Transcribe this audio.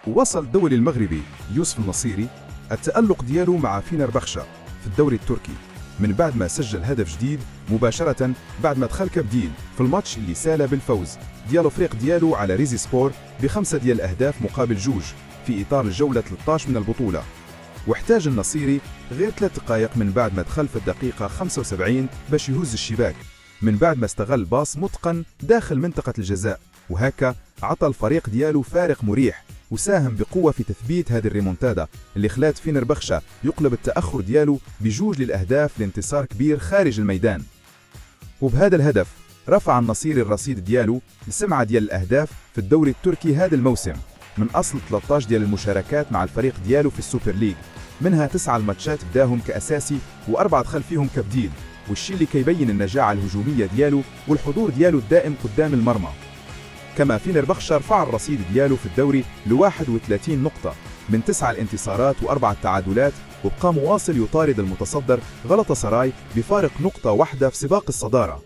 ووصل الدولي المغربي يوسف النصيري التألق ديالو مع فينربخشة في الدوري التركي من بعد ما سجل هدف جديد مباشرة بعد ما دخل كبديل في الماتش اللي سال بالفوز ديالو فريق ديالو على ريزي سبور ب5 ديال الأهداف مقابل 2 في إطار الجولة 13 من البطولة. واحتاج النصيري غير 3 دقائق من بعد ما دخل في الدقيقة 75 باش يهز الشباك من بعد ما استغل باص متقن داخل منطقة الجزاء، وهكا عطى الفريق ديالو فارق مريح وساهم بقوة في تثبيت هذه الريمونتادا اللي خلات فينربخشة يقلب التأخر ديالو ب2 للأهداف لانتصار كبير خارج الميدان. وبهذا الهدف رفع النصيري الرصيد ديالو ل7 ديال الأهداف في الدوري التركي هذا الموسم من أصل 13 ديال المشاركات مع الفريق ديالو في السوبر ليج، منها 9 الماتشات بداهم كأساسي و4 دخل فيهم كبديل، والشي اللي كيبين النجاعة الهجومية ديالو والحضور ديالو الدائم قدام المرمى. كما فينربخشة رفع الرصيد ديالو في الدوري ل 31 نقطة من 9 الانتصارات و4 التعادلات، وبقى مواصل يطارد المتصدر غلطة سراي بفارق نقطة واحدة في سباق الصدارة.